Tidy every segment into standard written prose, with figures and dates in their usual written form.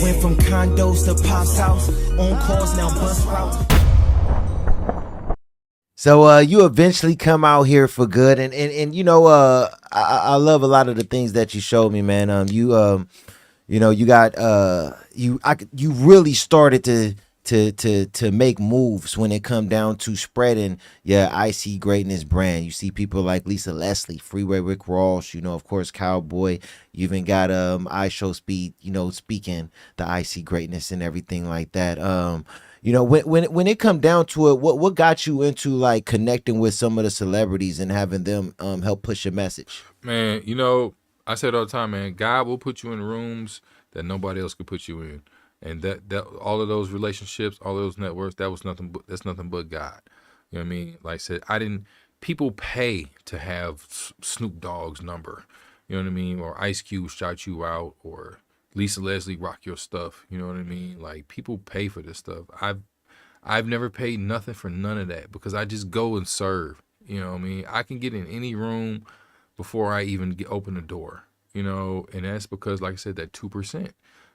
Went from condos to Pop's house. On calls, now bus routes. So you eventually come out here for good, and you know, I love a lot of the things that you showed me, man. You know, you got you really started to make moves when it come down to spreading your I See Greatness brand. You see people like Lisa Leslie, Freeway Rick Ross, you know, of course, Cowboy. You even got IShowSpeed, you know, speaking the I See Greatness and everything like that. You know, when it come down to it, what got you into like connecting with some of the celebrities and having them help push your message? Man, you know, I said all the time, man, God will put you in rooms that nobody else could put you in. And that all of those relationships, all of those networks, that's nothing but God. You know what I mean? Like I said, people pay to have Snoop Dogg's number. You know what I mean? Or Ice Cube shout you out, or Lisa Leslie rock your stuff. You know what I mean? Like, people pay for this stuff. I've never paid nothing for none of that, because I just go and serve. You know what I mean? I can get in any room before I even open the door. You know, and that's because, like I said, that 2%.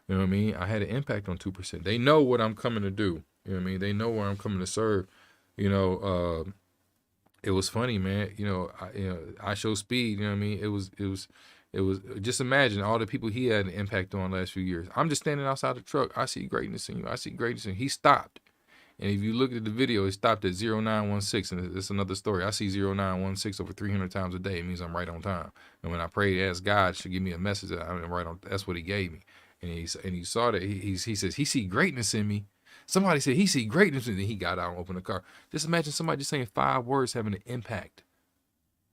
You know what I mean? I had an impact on 2%. They know what I'm coming to do. You know what I mean? They know where I'm coming to serve. You know, it was funny, man. You know, IShowSpeed. You know what I mean? It was. Just imagine all the people he had an impact on the last few years. I'm just standing outside the truck. I see greatness in you. I see greatness in you. He stopped. And if you look at the video, it stopped at 0916, and it's another story. I see 0916 over 300 times a day. It means I'm right on time. And when I prayed, asked God to give me a message that I'm right on, that's what he gave me. And he saw that. He says, he see greatness in me. Somebody said, he see greatness in me. He got out and opened the car. Just imagine somebody just saying 5 words having an impact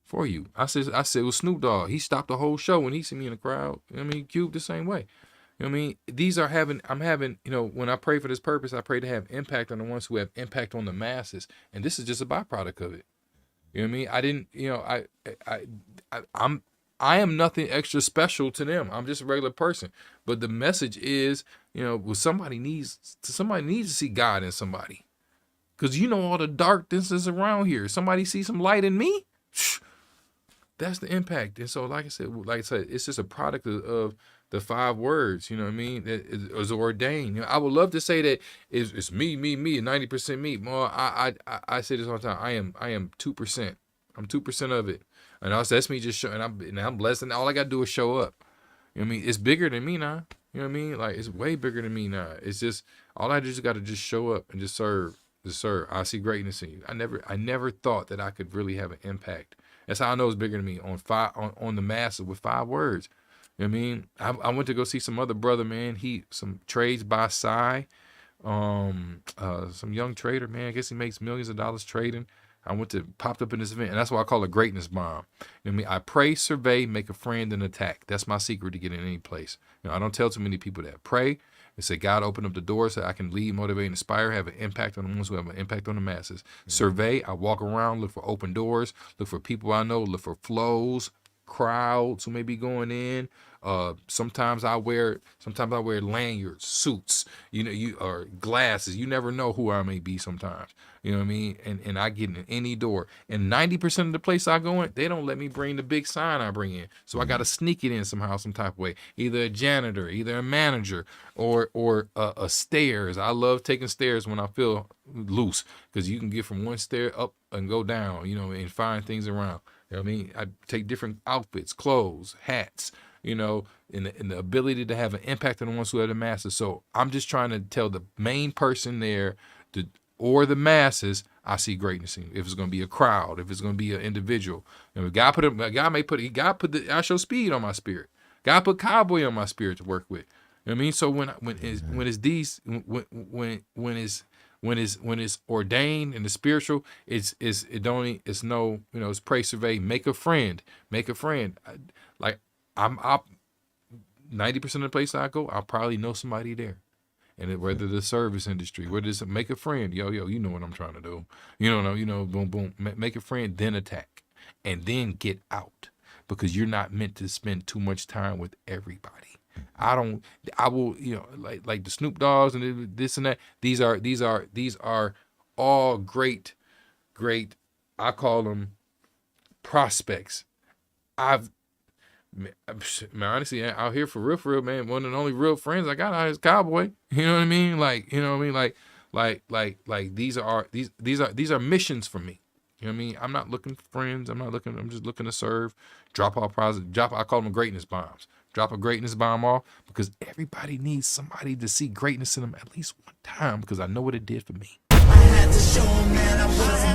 for you. I said, it was Snoop Dogg. He stopped the whole show when he see me in the crowd. You know what I mean? Cube the same way. You know what I mean? I'm having, you know, when I pray for this purpose, I pray to have impact on the ones who have impact on the masses. And this is just a byproduct of it. You know what I mean? I didn't, you know, I am nothing extra special to them. I'm just a regular person. But the message is, you know, well, somebody needs to see God in somebody. Because you know all the darkness is around here. Somebody see some light in me? That's the impact. And so, like I said, it's just a product of the 5 words, you know what I mean? That is ordained. You know, I would love to say that it's me, and 90% me. Well, I say this all the time. I am 2%. I'm 2% of it. And also, that's me just showing. I'm blessed, and all I gotta do is show up. You know what I mean? It's bigger than me now. You know what I mean? Like, it's way bigger than me now. It's just all I just gotta just show up and just serve. I see greatness in you. I never thought that I could really have an impact. That's how I know it's bigger than me on the masses with 5 words. You know what I mean? I went to go see some other brother, man. Some trades by Psy, some young trader, man. I guess he makes millions of dollars trading. I popped up in this event, and that's why I call it greatness bomb. You know what I mean? I pray, survey, make a friend, and attack. That's my secret to get in any place. You know, I don't tell too many people that. Pray and say, God, open up the doors so I can lead, motivate, and inspire, have an impact on the ones who have an impact on the masses. Mm-hmm. Survey, I walk around, look for open doors, look for people I know, look for flows, crowds who may be going in. Sometimes I wear lanyards, suits, or glasses. You never know who I may be sometimes. You know what I mean? And I get in any door. And 90% of the place I go in, they don't let me bring the big sign I bring in. So I got to sneak it in somehow, some type of way. Either a janitor, either a manager, or a stairs. I love taking stairs when I feel loose, because you can get from one stair up and go down, and find things around. You know what I mean? I take different outfits, clothes, hats, and the ability to have an impact on the ones who have the masses. So I'm just trying to tell the main person there or the masses, I see greatness in you. If it's going to be a crowd, if it's going to be an individual. God put the IShowSpeed on my spirit. God put Cowboy on my spirit to work with. You know what I mean? So when it's ordained and the spiritual, it's pray, survey, make a friend. I'm 90% of the place I go, I'll probably know somebody there. And whether the service industry, whether it's make a friend, yo, you know what I'm trying to do. Boom, boom, make a friend, then attack, and then get out, because you're not meant to spend too much time with everybody. I will, like the Snoop Dogs and this and that. These are all great. I call them prospects. Man, honestly, out here for real, man. One of the only real friends I got out here is Cowboy. You know what I mean? Like, you know what I mean? Like these are missions for me. You know what I mean? I'm not looking for friends. I'm just looking to serve. Drop all positive. I call them greatness bombs. Drop a greatness bomb off because everybody needs somebody to see greatness in them at least one time because I know what it did for me. I had to show 'em that I was